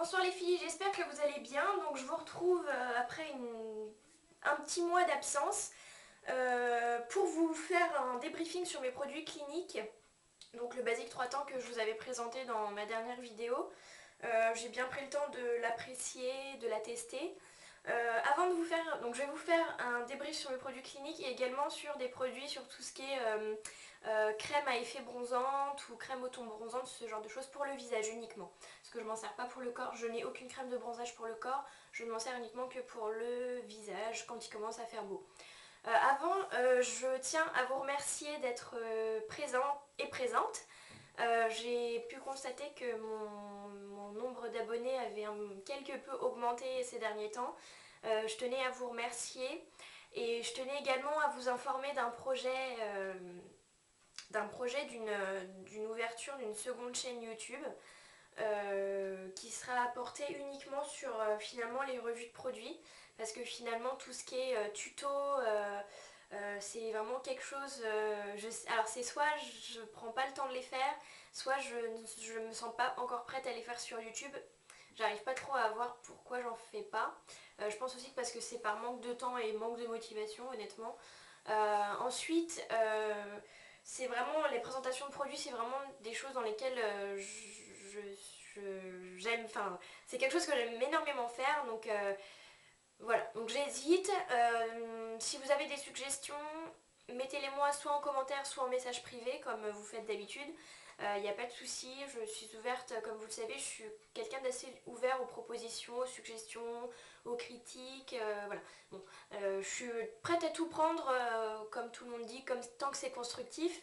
Bonsoir les filles, j'espère que vous allez bien. Donc je vous retrouve après un petit mois d'absence pour vous faire un débriefing sur mes produits cliniques. Donc le Basic 3 temps que je vous avais présenté dans ma dernière vidéo. J'ai bien pris le temps de l'apprécier, de la tester. Avant de vous faire, donc je vais vous faire un débrief sur mes produits cliniques et également sur des produits sur tout ce qui est crème à effet bronzante ou crème au ton bronzante, ce genre de choses pour le visage uniquement. Parce que je m'en sers pas pour le corps, je n'ai aucune crème de bronzage pour le corps, je ne m'en sers uniquement que pour le visage quand il commence à faire beau. Je tiens à vous remercier d'être présent et présente. J'ai pu constater que mon nombre d'abonnés avait quelque peu augmenté ces derniers temps. Je tenais à vous remercier et je tenais également à vous informer d'une ouverture d'une seconde chaîne YouTube qui sera apportée uniquement sur finalement les revues de produits parce que finalement tout ce qui est tuto c'est vraiment quelque chose alors c'est soit je prends pas le temps de les faire, soit je me sens pas encore prête à les faire sur YouTube. J'arrive pas trop à voir pourquoi j'en fais pas. Je pense aussi que parce que c'est par manque de temps et manque de motivation honnêtement. Ensuite c'est vraiment les présentations de produits, c'est vraiment des choses dans lesquelles j'aime, enfin c'est quelque chose que j'aime énormément faire, donc voilà, donc j'hésite. Si vous avez des suggestions, mettez-les moi soit en commentaire, soit en message privé, comme vous faites d'habitude. Il n'y a pas de souci, je suis ouverte, comme vous le savez, je suis quelqu'un d'assez ouvert aux propositions, aux suggestions, aux critiques, voilà. Bon, je suis prête à tout prendre, comme tout le monde dit, tant que c'est constructif.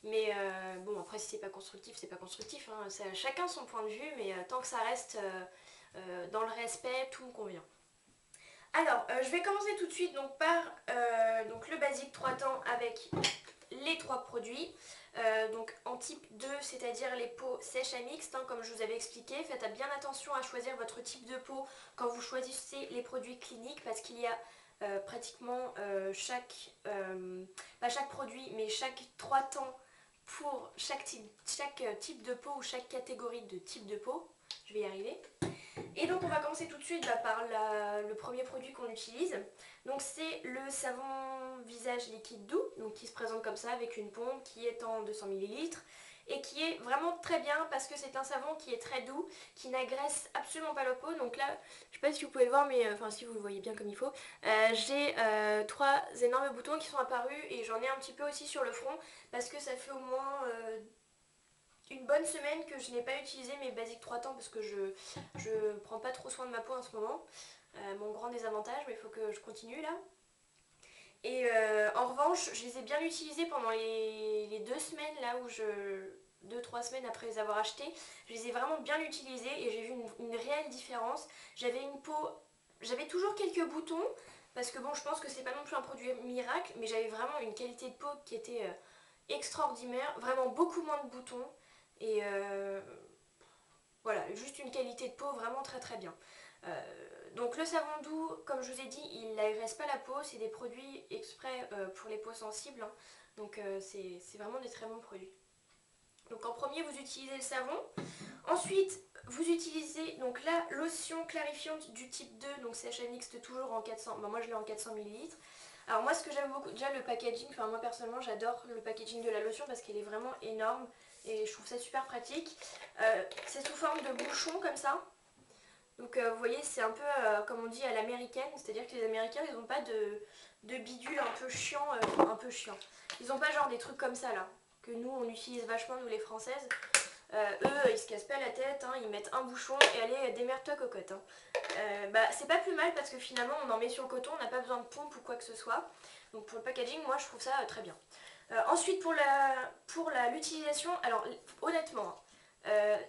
Mais bon, après si c'est pas constructif, c'est pas constructif, hein. C'est à chacun son point de vue, mais tant que ça reste dans le respect, tout me convient. Alors, je vais commencer tout de suite donc, par donc, le Basic 3 temps avec les trois produits. Donc en type 2, c'est-à-dire les peaux sèches à mixtes, hein, comme je vous avais expliqué. Faites bien attention à choisir votre type de peau quand vous choisissez les produits cliniques parce qu'il y a pratiquement pas chaque produit, mais chaque 3 temps pour chaque type de peau ou chaque catégorie de type de peau. Je vais y arriver. Et donc on va commencer tout de suite par le premier produit qu'on utilise. Donc c'est le savon visage liquide doux, donc qui se présente comme ça avec une pompe qui est en 200 ml et qui est vraiment très bien parce que c'est un savon qui est très doux, qui n'agresse absolument pas la peau. Donc là, je sais pas si vous pouvez le voir, mais enfin si vous le voyez bien comme il faut, j'ai trois énormes boutons qui sont apparus et j'en ai un petit peu aussi sur le front parce que ça fait au moins une bonne semaine que je n'ai pas utilisé mes Basic 3 temps parce que je prends pas trop soin de ma peau en ce moment. Mon grand désavantage, mais il faut que je continue là. Et en revanche, je les ai bien utilisés pendant les 2 semaines là où 2-3 semaines après les avoir achetés. Je les ai vraiment bien utilisés et j'ai vu une réelle différence. J'avais toujours quelques boutons parce que bon, je pense que c'est pas non plus un produit miracle, mais j'avais vraiment une qualité de peau qui était extraordinaire, vraiment beaucoup moins de boutons. Et voilà, juste une qualité de peau vraiment très très bien. Donc le savon doux, comme je vous ai dit, il n'agresse pas la peau, c'est des produits exprès pour les peaux sensibles, hein. Donc c'est vraiment des très bons produits. Donc en premier vous utilisez le savon, ensuite vous utilisez donc la lotion clarifiante du type 2, donc sèche à mixte toujours en 400, moi je l'ai en 400 ml. Alors moi ce que j'aime beaucoup, déjà le packaging, enfin moi personnellement j'adore le packaging de la lotion parce qu'elle est vraiment énorme et je trouve ça super pratique. C'est sous forme de bouchon comme ça. Donc vous voyez c'est un peu comme on dit à l'américaine, c'est-à-dire que les américains ils n'ont pas de bidule un peu chiant, Ils n'ont pas genre des trucs comme ça là, que nous on utilise vachement nous les françaises. Eux ils se cassent pas la tête, hein, ils mettent un bouchon et allez démerde-toi cocotte, hein. C'est pas plus mal parce que finalement on en met sur le coton, on n'a pas besoin de pompe ou quoi que ce soit. Donc pour le packaging moi je trouve ça très bien. Ensuite pour l'utilisation, alors honnêtement,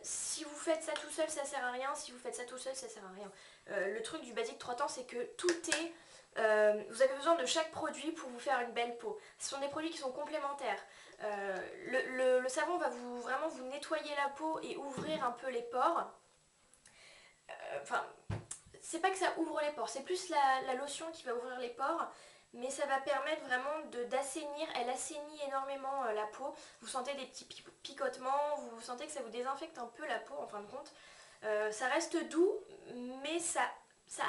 si vous faites ça tout seul ça sert à rien, si vous faites ça tout seul ça sert à rien. Le truc du Basic 3 temps c'est que tout est... vous avez besoin de chaque produit pour vous faire une belle peau. Ce sont des produits qui sont complémentaires. Le savon va vraiment vous nettoyer la peau et ouvrir un peu les pores. Enfin, c'est pas que ça ouvre les pores, c'est plus la lotion qui va ouvrir les pores, mais ça va permettre vraiment d'assainir, elle assainit énormément la peau. Vous sentez des petits picotements, vous sentez que ça vous désinfecte un peu la peau en fin de compte. Ça reste doux, mais ça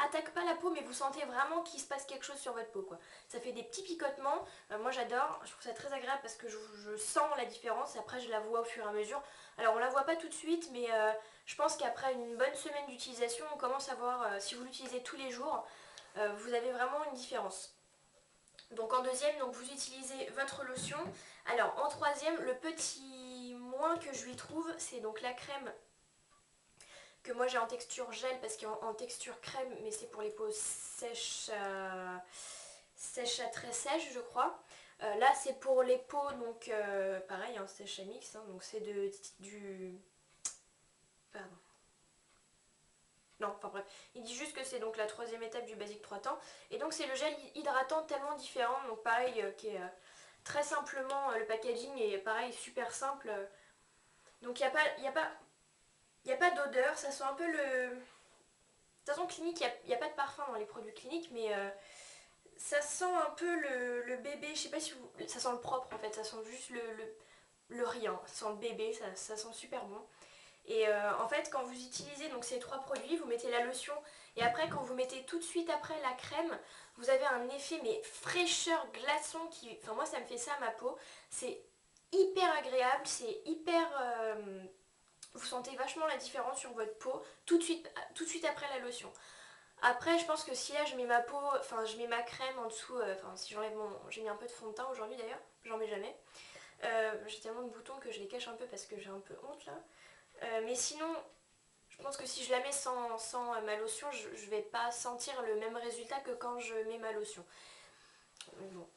attaque pas la peau, mais vous sentez vraiment qu'il se passe quelque chose sur votre peau, quoi. Ça fait des petits picotements. Moi j'adore, je trouve ça très agréable parce que je sens la différence. Après je la vois au fur et à mesure. Alors on la voit pas tout de suite, mais je pense qu'après une bonne semaine d'utilisation, on commence à voir, si vous l'utilisez tous les jours, vous avez vraiment une différence. Donc en deuxième, donc vous utilisez votre lotion. Alors en troisième, le petit moins que je lui trouve, c'est donc la crème que moi j'ai en texture gel parce qu'en texture crème, mais c'est pour les peaux sèches, sèches à très sèches je crois. Là c'est pour les peaux, donc pareil, hein, sèche à mix, hein, donc c'est du... Pardon. Non, enfin bref, il dit juste que c'est donc la troisième étape du Basique 3 temps. Et donc c'est le gel hydratant tellement différent, donc pareil, qui est très simplement, le packaging est pareil, super simple. Donc il n'y a pas, y a pas d'odeur, ça sent un peu le... De toute façon, clinique, il n'y a pas de parfum dans les produits cliniques, mais ça sent un peu le bébé, je sais pas si vous... Ça sent le propre en fait, ça sent juste le rien, ça sent le bébé, ça sent super bon. Et en fait, quand vous utilisez donc ces trois produits, vous mettez la lotion et après, quand vous mettez tout de suite après la crème, vous avez un effet mais fraîcheur glaçon qui... Enfin moi, ça me fait ça à ma peau. C'est hyper agréable, c'est hyper... vous sentez vachement la différence sur votre peau tout de suite après la lotion. Après, je pense que si là je mets ma peau, enfin je mets ma crème en dessous, enfin si j'enlève mon... J'ai mis un peu de fond de teint aujourd'hui d'ailleurs, j'en mets jamais. J'ai tellement de boutons que je les cache un peu parce que j'ai un peu honte là. Mais sinon, je pense que si je la mets sans ma lotion, je vais pas sentir le même résultat que quand je mets ma lotion. Bon.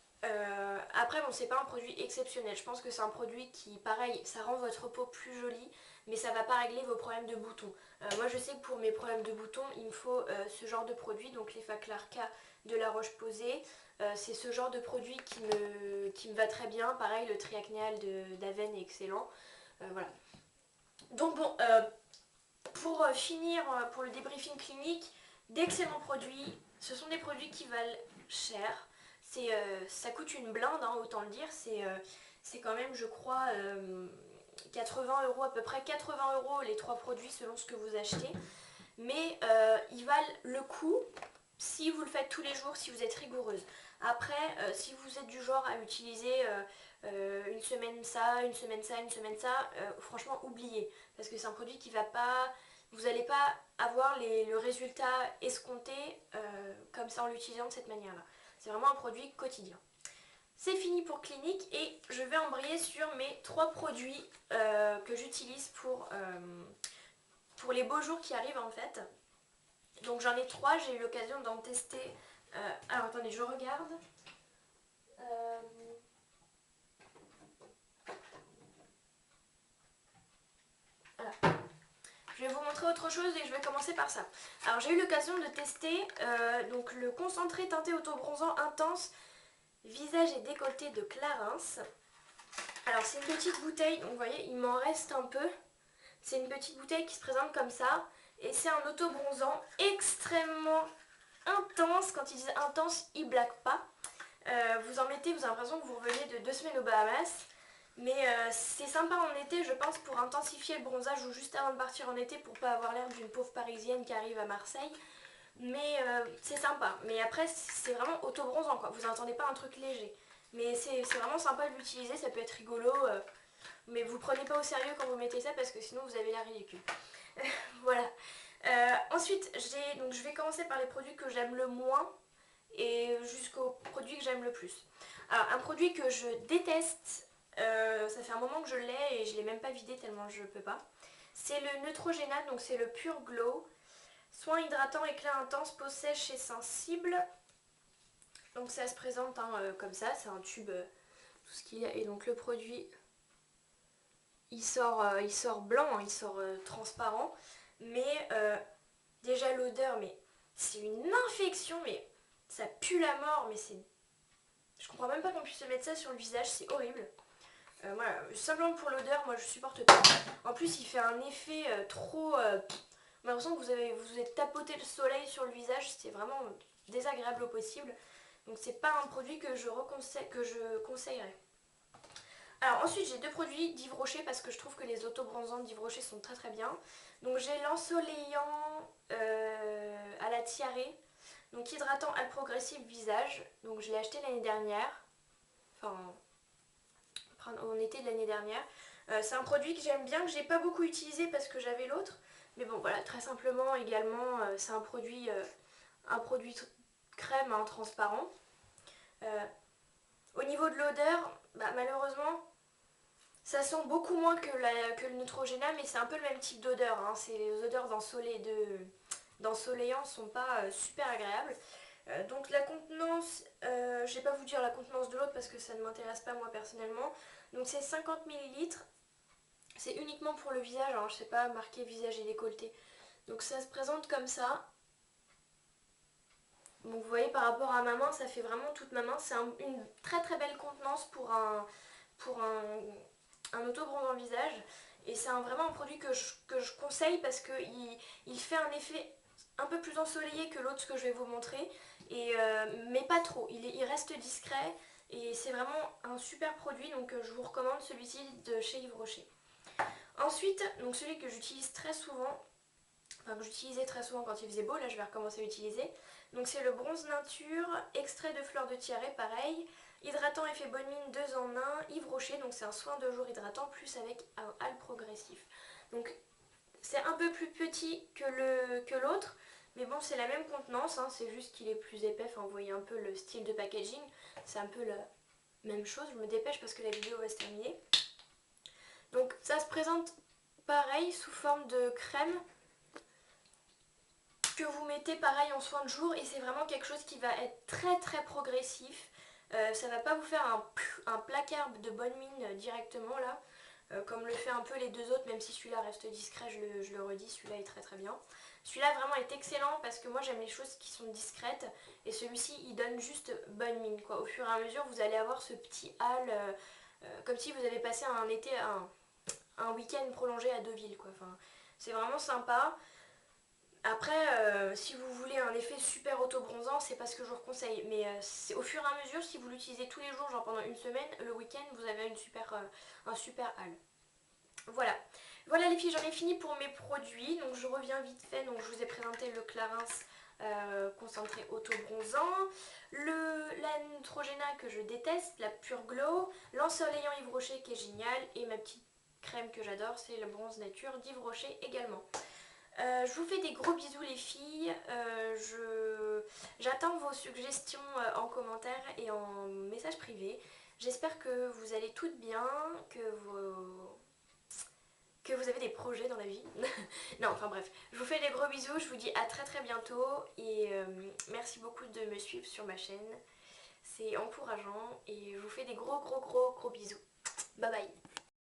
Après, bon, c'est pas un produit exceptionnel. Je pense que c'est un produit qui, pareil, ça rend votre peau plus jolie, mais ça va pas régler vos problèmes de boutons. Moi, je sais que pour mes problèmes de boutons, il me faut ce genre de produit, donc les Faclarka de La Roche-Posay. C'est ce genre de produit qui me va très bien. Pareil, le triacnéal d'Aven est excellent. Voilà. Donc bon, pour finir, pour le débriefing clinique, d'excellents produits. Ce sont des produits qui valent cher. Ça coûte une blinde, hein, autant le dire. C'est quand même, je crois, 80 euros, à peu près 80 euros les trois produits selon ce que vous achetez. Mais ils valent le coup si vous le faites tous les jours, si vous êtes rigoureuse. Après, si vous êtes du genre à utiliser une semaine ça, une semaine ça, une semaine ça, franchement oubliez. Parce que c'est un produit qui va pas... Vous n'allez pas avoir le résultat escompté comme ça en l'utilisant de cette manière-là. C'est vraiment un produit quotidien. C'est fini pour Clinique et je vais embrayer sur mes trois produits que j'utilise pour les beaux jours qui arrivent en fait. Donc j'en ai trois, j'ai eu l'occasion d'en tester. Alors attendez, je regarde. Voilà. Je vais vous montrer autre chose et je vais commencer par ça. Alors j'ai eu l'occasion de tester donc le concentré teinté autobronzant intense visage et décolleté de Clarins. Alors c'est une petite bouteille, donc vous voyez il m'en reste un peu. C'est une petite bouteille qui se présente comme ça et c'est un autobronzant extrêmement intense. Quand ils disent intense, ils blaguent pas. Vous en mettez, vous avez l'impression que vous revenez de 2 semaines aux Bahamas. Mais c'est sympa en été, je pense, pour intensifier le bronzage ou juste avant de partir en été pour pas avoir l'air d'une pauvre parisienne qui arrive à Marseille. Mais c'est sympa. Mais après, c'est vraiment auto-bronzant, quoi. Vous n'entendez pas un truc léger. Mais c'est vraiment sympa de l'utiliser, ça peut être rigolo. Mais vous le prenez pas au sérieux quand vous mettez ça parce que sinon vous avez l'air ridicule. Voilà. Ensuite, donc je vais commencer par les produits que j'aime le moins et jusqu'aux produits que j'aime le plus. Alors, un produit que je déteste, ça fait un moment que je l'ai et je l'ai même pas vidé tellement je peux pas. C'est le Neutrogena, donc c'est le Pure Glow. Soin hydratant, éclat intense, peau sèche et sensible. Donc ça se présente hein, comme ça, c'est un tube, tout ce qu'il y a. Et donc le produit, il sort blanc, hein, il sort transparent. Mais déjà l'odeur, mais c'est une infection, mais ça pue la mort, mais c'est... Je comprends même pas qu'on puisse se mettre ça sur le visage, c'est horrible. Voilà, simplement pour l'odeur, moi je supporte pas. En plus, il fait un effet trop... on a l'impression que vous êtes tapoté le soleil sur le visage, c'est vraiment désagréable au possible. Donc c'est pas un produit que je conseillerais. Alors ensuite j'ai 2 produits d'Yves Rocher parce que je trouve que les autobronzants d'Yves Rocher sont très très bien. Donc j'ai l'ensoleillant à la tiare, donc hydratant à progressif visage. Donc je l'ai acheté l'année dernière, enfin en été de l'année dernière. C'est un produit que j'aime bien, que j'ai pas beaucoup utilisé parce que j'avais l'autre. Mais bon voilà, très simplement également c'est un produit crème hein, transparent. Au niveau de l'odeur, bah, malheureusement ça sent beaucoup moins que le Neutrogena, mais c'est un peu le même type d'odeur. Hein. Les odeurs d'ensoleillant sont pas super agréables. Donc la contenance, je vais pas vous dire la contenance de l'autre parce que ça ne m'intéresse pas moi personnellement. Donc c'est 50 millilitres. C'est uniquement pour le visage, hein, je sais pas, marqué visage et décolleté. Donc ça se présente comme ça. Donc vous voyez par rapport à ma main, ça fait vraiment toute ma main. C'est une très très belle contenance pour un autobronzant visage. Et c'est vraiment un produit que je conseille parce qu'il fait un effet un peu plus ensoleillé que l'autre que je vais vous montrer. Mais pas trop, il reste discret. Et c'est vraiment un super produit, donc je vous recommande celui-ci de chez Yves Rocher. Ensuite, donc celui que j'utilise très souvent, enfin que j'utilisais très souvent quand il faisait beau, là je vais recommencer à l'utiliser. Donc c'est le Bronze Nature, extrait de fleurs de tiare, pareil. Hydratant effet bonne mine 2 en 1, Yves Rocher, donc c'est un soin de jour hydratant plus avec un hâle progressif. Donc c'est un peu plus petit que l'autre, mais bon c'est la même contenance, hein, c'est juste qu'il est plus épais, enfin vous voyez un peu le style de packaging, c'est un peu la même chose, je me dépêche parce que la vidéo va se terminer. Donc ça se présente pareil sous forme de crème que vous mettez pareil en soin de jour et c'est vraiment quelque chose qui va être très très progressif. Ça va pas vous faire un placard de bonne mine directement là, comme le fait un peu les deux autres, même si celui-là reste discret, je le redis, celui-là est très très bien. Celui-là vraiment est excellent parce que moi j'aime les choses qui sont discrètes et celui-ci il donne juste bonne mine quoi. Au fur et à mesure vous allez avoir ce petit hâle comme si vous avez passé un été, un week-end prolongé à Deauville quoi. Enfin, c'est vraiment sympa. Après, si vous voulez un effet super auto-bronzant, c'est pas ce que je vous conseille. Mais c'est au fur et à mesure, si vous l'utilisez tous les jours, genre pendant une semaine, le week-end, vous avez un super hâle. Voilà. Voilà les filles, j'en ai fini pour mes produits. Donc je reviens vite fait. Donc je vous ai présenté le Clarins concentré auto-bronzant, la Neutrogena que je déteste, la Pure Glow, l'ensoleillant Yves Rocher qui est génial et ma petite crème que j'adore, c'est le Bronze Nature d'Yves Rocher également. Je vous fais des gros bisous les filles, j'attends vos suggestions en commentaire et en message privé. J'espère que vous allez toutes bien, que vous avez des projets dans la vie. Non, enfin bref, je vous fais des gros bisous, je vous dis à très très bientôt et merci beaucoup de me suivre sur ma chaîne. C'est encourageant et je vous fais des gros bisous. Bye bye.